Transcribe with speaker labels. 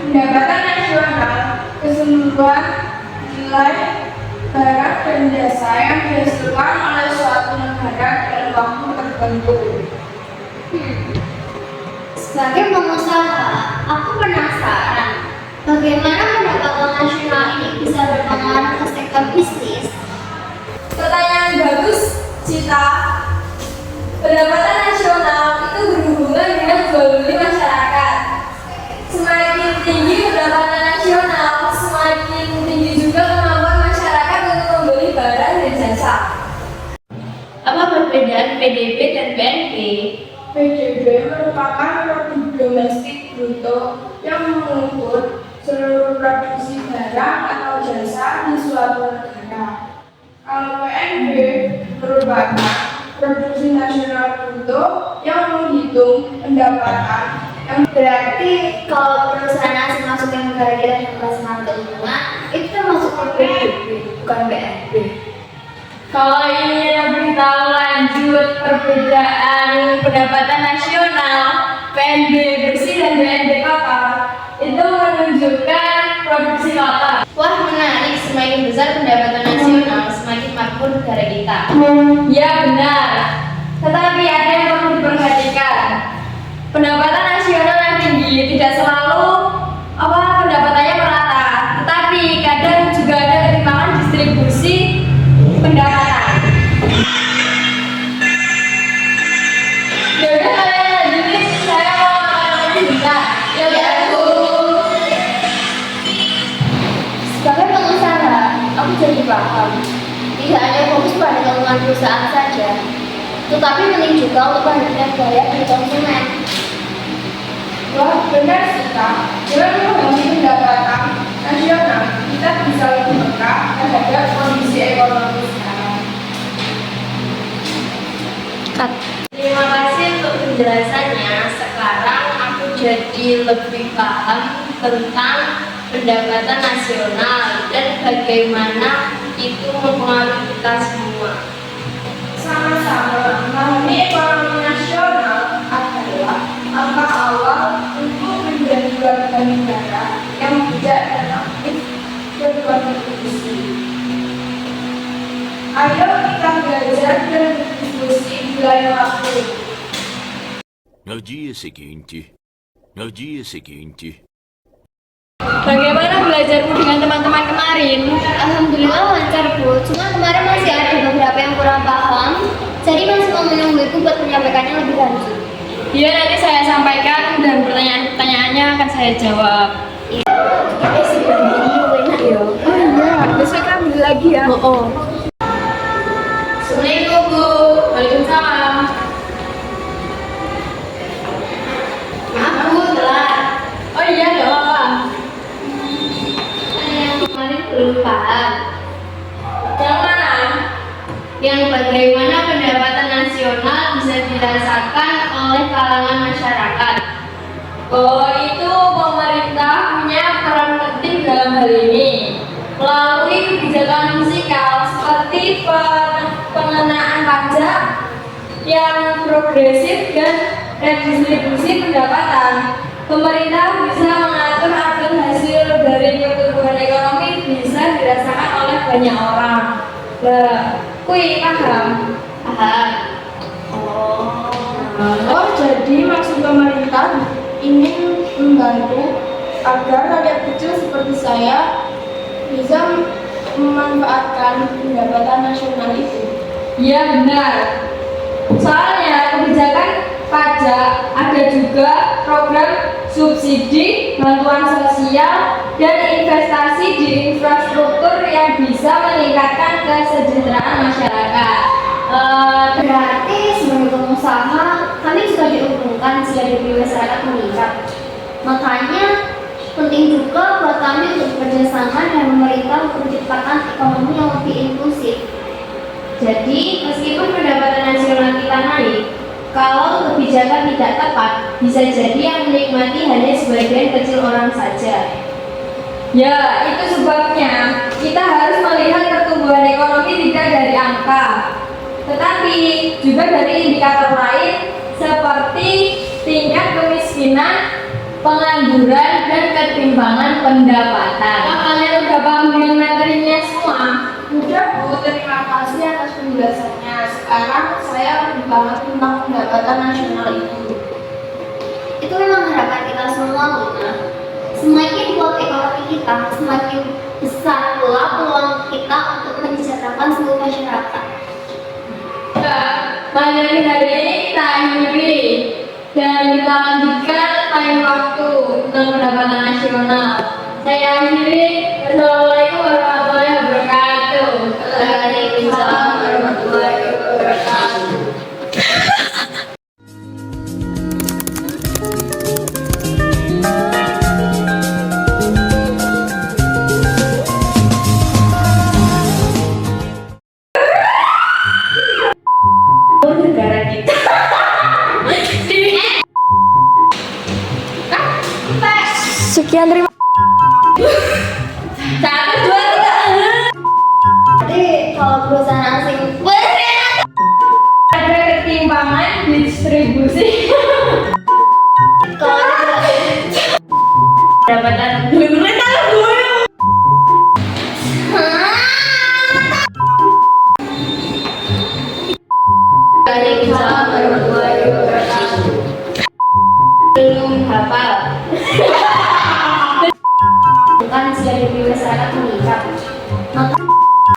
Speaker 1: Pendapatan nasional keseluruhan nilai barang dan jasa yang dihasilkan oleh suatu negara dalam waktu tertentu.
Speaker 2: Sebagai pengusaha, aku penasaran bagaimana pendapatan nasional ini bisa berpengaruh ke sektor bisnis.
Speaker 1: Pertanyaan bagus, Cita. Pendapatan nasional itu berhubungan dengan jual beli masyarakat. Semakin tinggi pendapatan nasional, semakin tinggi juga kemampuan masyarakat untuk membeli barang dan jasa.
Speaker 2: Apa perbedaan PDB dan BNP?
Speaker 1: PDB merupakan produk domestik bruto yang mengukur seluruh produksi barang atau jasa di suatu negara. Kalau PNB merupakan produksi nasional bruto yang menghitung pendapatan yang
Speaker 2: Berarti kalau perusahaan asing masuk ke negara kita yang melaksanakan keuntungan, itu termasuk ke PDB, bukan BNP.
Speaker 1: Kalau ingin beritahu lanjut perbedaan pendapatan nasional, PNB bersih dan BNP kotor, itu menunjukkan produksi kotor.
Speaker 2: Wah, menarik. Semakin besar pendapatan nasional, semakin makmur negara kita.
Speaker 1: Ya benar, tetapi ada yang perlu diperhatikan. Pendapatan nasional yang tinggi tidak selalu pendapatannya merata, tetapi kadang juga ada ketimpangan distribusi pendapatan. Yaudah kalian lanjutin, saya mau makan sebentar. Ya Bu.
Speaker 2: Sebagai pengusaha, aku jadi paham. Tidak hanya fokus pada keuntungan perusahaan saja, Tetapi penting juga untuk perhatikan gaya dari konsumen.
Speaker 1: Wah, benar sih Kak. Dengan memahami pendapatan nasional, kita bisa lebih peka terhadap kondisi ekonomi sekarang.
Speaker 3: Terima kasih untuk penjelasannya. Sekarang aku jadi lebih paham tentang pendapatan nasional dan bagaimana itu mempengaruhi kita semua.
Speaker 1: Sama-sama, memahami ekonomi nasional adalah langkah awal untuk menjadi warga negara yang bijak dan aktif berkontribusi. Ayo kita belajar dan berdiskusi di lain waktu.
Speaker 4: No dia seguinte.
Speaker 3: Bagaimana belajarmu dengan teman-teman kemarin?
Speaker 2: Alhamdulillah lancar Bu, cuma kemarin masih ada beberapa yang kurang paham. Jadi masih mau menunggu Ibu buat menyampaikannya lebih lanjut.
Speaker 3: Iya, nanti saya sampaikan dan pertanyaan-pertanyaannya akan saya jawab.
Speaker 1: Oh iya, besok kita ambil lagi ya.
Speaker 3: Assalamualaikum Bu. Waalaikumsalam. Maaf Bu, telat. Oh iya, nggak apa-apa.
Speaker 2: Yang kemarin belum paham.
Speaker 3: Yang mana? Yang bagaimana pendapatan nasional bisa dirasakan oleh kalangan masyarakat. Oh, itu pemerintah punya peran penting dalam hal ini melalui kebijakan fiskal seperti pengenaan pajak yang progresif dan redistribusi pendapatan. Pemerintah bisa mengatur agar hasil dari pertumbuhan ekonomi bisa dirasakan oleh banyak orang. Kui paham? Paham.
Speaker 1: Oh, jadi maksud pemerintah ingin membantu agar rakyat kecil seperti saya bisa memanfaatkan pendapatan nasional itu.
Speaker 3: Iya benar. Soalnya kebijakan pajak ada juga program subsidi, bantuan sosial, dan investasi di infrastruktur yang bisa meningkatkan kesejahteraan masyarakat.
Speaker 2: Berarti sebagai pengusaha, kami juga diuntungkan jika daya masyarakat meningkat. Makanya penting juga buat kami untuk bekerjasama dengan pemerintah untuk menciptakan ekonomi yang lebih inklusif.
Speaker 3: Jadi, meskipun pendapatan nasional kita naik, kalau kebijakan tidak tepat, bisa jadi yang menikmati hanya sebagian kecil orang saja. Ya, itu sebabnya kita harus melihat pertumbuhan ekonomi tidak dari angka, tetapi juga dari indikator lain seperti tingkat kemiskinan, pengangguran, dan ketimpangan pendapatan. Nah, kalian udah paham dengan materinya semua?
Speaker 1: Udah Bu, terima kasih atas penjelasannya. Sekarang saya lebih paham tentang pendapatan nasional itu.
Speaker 2: Itu memang harapan kita semua, Luna. Semakin kuat ekonomi kita, semakin besar pula peluang kita untuk mensejahterakan seluruh masyarakat.
Speaker 3: Materi hari ini kita akhiri dan kita lanjutkan lain waktu tentang pendapatan nasional. Saya akhiri. Assalamualaikum warahmatullahi wabarakatuh.
Speaker 2: Waalaikumsalam warahmatullahi wabarakatuh.
Speaker 3: Negara kita.
Speaker 1: Sekian terima
Speaker 3: Satu, dua, tiga.
Speaker 2: Jadi kalau perusahaan asing
Speaker 3: Ada ketimpangan distribusi.
Speaker 2: kalau
Speaker 3: Pendapatan dulu.